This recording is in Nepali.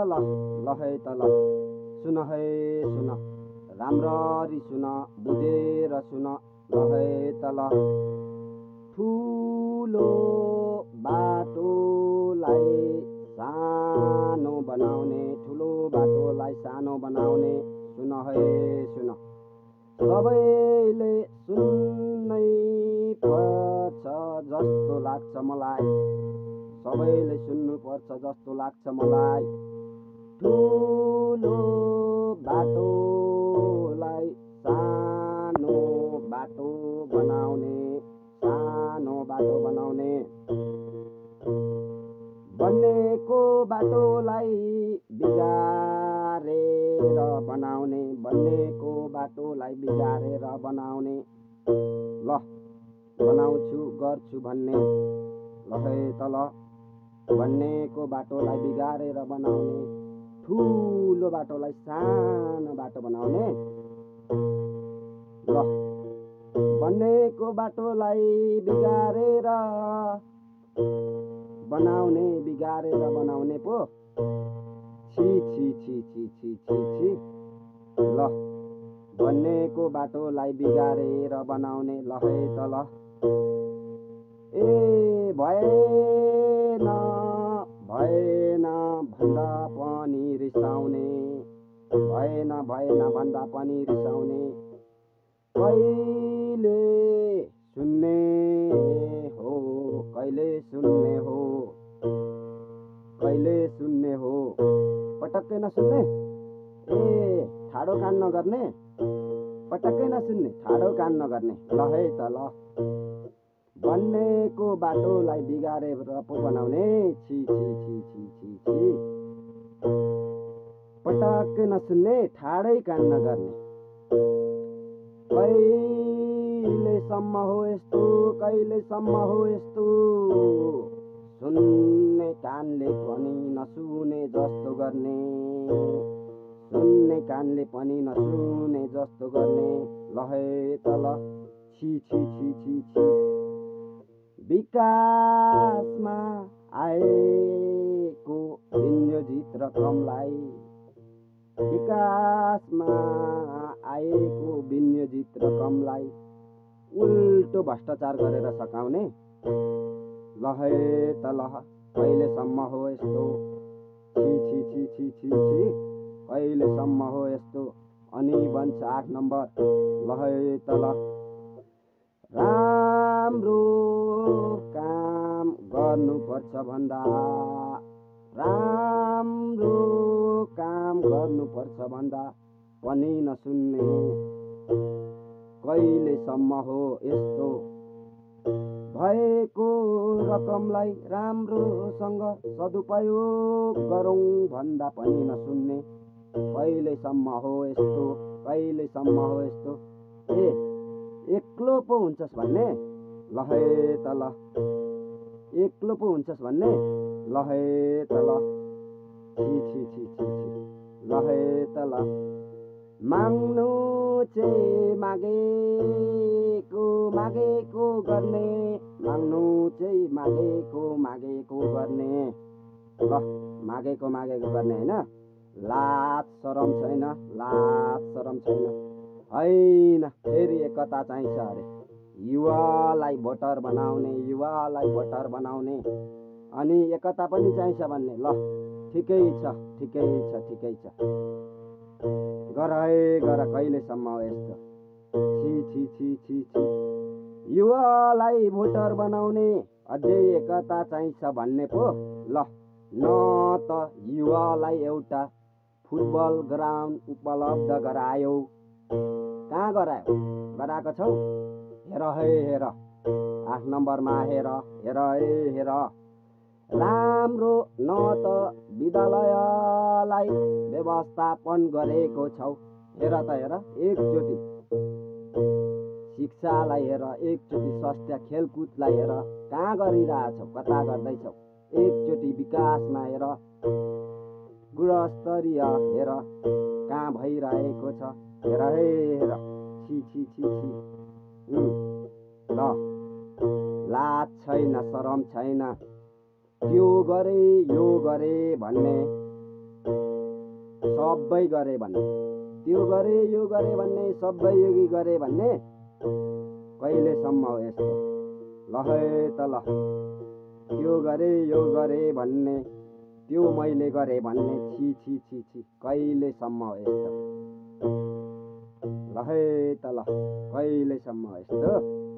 तल ल है तल सुन है सुन राम्ररी सुन बुझेर सुन ल है तल ठुलो बाटोलाई सानो बनाउने ठुलो बाटोलाई सानो बनाउने सुन है सुन सबैले सुन्नै पर्छ जस्तो लाग्छ मलाई सबैले सुन्नुपर्छ जस्तो लाग्छ मलाई ठुलो बाटोलाई सानो बाटो बनाउने सानो बाटो बनाउने बन्नेको बाटोलाई बिगारेर बनाउने बन्नेको बाटोलाई बिगारेर बनाउने ल बनाउँछु गर्छु भन्ने ल है तल बन्नेको बाटोलाई बिगारेर बनाउने ठुलो बाटोलाई सानो बाटो बनाउने ल बन्नेको बाटोलाई बिगारेर बनाउने पो छी छी छी छी छी छी छी ल बन्नेको बाटोलाई बिगारेर बनाउने ल है तल ए भएन भएन भन्दा पनि रिसाउने भएन भएन भन्दा पनि रिसाउने कहिले सुन्ने हो कहिले सुन्ने हो कहिले सुन्ने हो पटक्कै नसुन्ने ए ठाडो कान नगर्ने पटक्कै नसुन्ने ठाडो कान नगर्ने ल है त ल बन्नेको बाटोलाई बिगारेर पो बनाउने छी छी छी छी छी छी पटक्कै नसुन्ने ठाडै कान नगर्ने कहिलेसम्म हो यस्तो कहिलेसम्म हो यस्तो सुन्ने कानले पनि नसुने जस्तो गर्ने सुन्ने कानले पनि नसुने जस्तो गर्ने ल है त ल छी छी छी छी छी विकासमा आएको विनियोजित रकमलाई विकासमा आएको विनियोजित रकमलाई उल्टो भ्रष्टाचार गरेर सकाउने ल है त ल कहिलेसम्म हो यस्तो छी छी छी छी छी छी कहिलेसम्म हो यस्तो अनि बन्छ 8 नम्बर ल है त ल राम्रो काम गर्नुपर्छ भन्दा राम्रो काम गर्नुपर्छ भन्दा पनि नसुन्ने कहिलेसम्म हो यस्तो भएको रकमलाई राम्रोसँग सदुपयोग गरौँ भन्दा पनि नसुन्ने कहिलेसम्म हो यस्तो कहिलेसम्म हो यस्तो ए एक्लो पो हुन्छस् भन्ने ल है त ल एक्लो पो हुन्छस् भन्ने ल है त ल छी छी छी छी छी ल है त ल माग्नु चाहिँ मागेको मागेको गर्ने माग्नु चाहिँ मागेको गर्ने ल मागेको गर्ने होइन लाज शरम छैन लाज शरम छैन हैन फेरि एकता चाहिन्छ अरे युवालाई भोटर बनाउने अनि एकता पनि चाहिन्छ भन्ने ल ठिकै छ ठिकै छ ठिकै छ गर है गर कहिलेसम्म हो यस्तो छी छी छी छी छी युवालाई भोटर बनाउने अझै एकता चाहिन्छ भन्ने पो ल न त युवालाई एउटा फुटबल ग्राउन्ड उपलब्ध गरायो कहाँ गराएको छौ हेर है हेर 8 नम्बरमा हेर हेर है हेर राम्रो न त विद्यालयलाई व्यवस्थापन गरेको छौ हेर त हेर एकचोटि शिक्षालाई हेर एकचोटि स्वास्थ्य खेलकुदलाई हेर कहाँ गरिरहेछौ कता गर्दैछौ एकचोटि विकासमा हेर गुणस्तरीय हेर कहाँ भइरहेको छ हेर है हेर छी छी छी छी ल लाज छैन शरम छैन त्यो गरे यो गरे भन्ने सबै गरे भन्ने, त्यो गरे यो गरे भन्ने, सबै योगी गरे भन्ने कहिलेसम्म हो यस्तो? ल है त ल, त्यो गरे यो गरे भन्ने, त्यो मैले गरे भन्ने, छि छि छि छि, कहिलेसम्म हो यस्तो? ल है त ल, कहिलेसम्म हो यस्तो?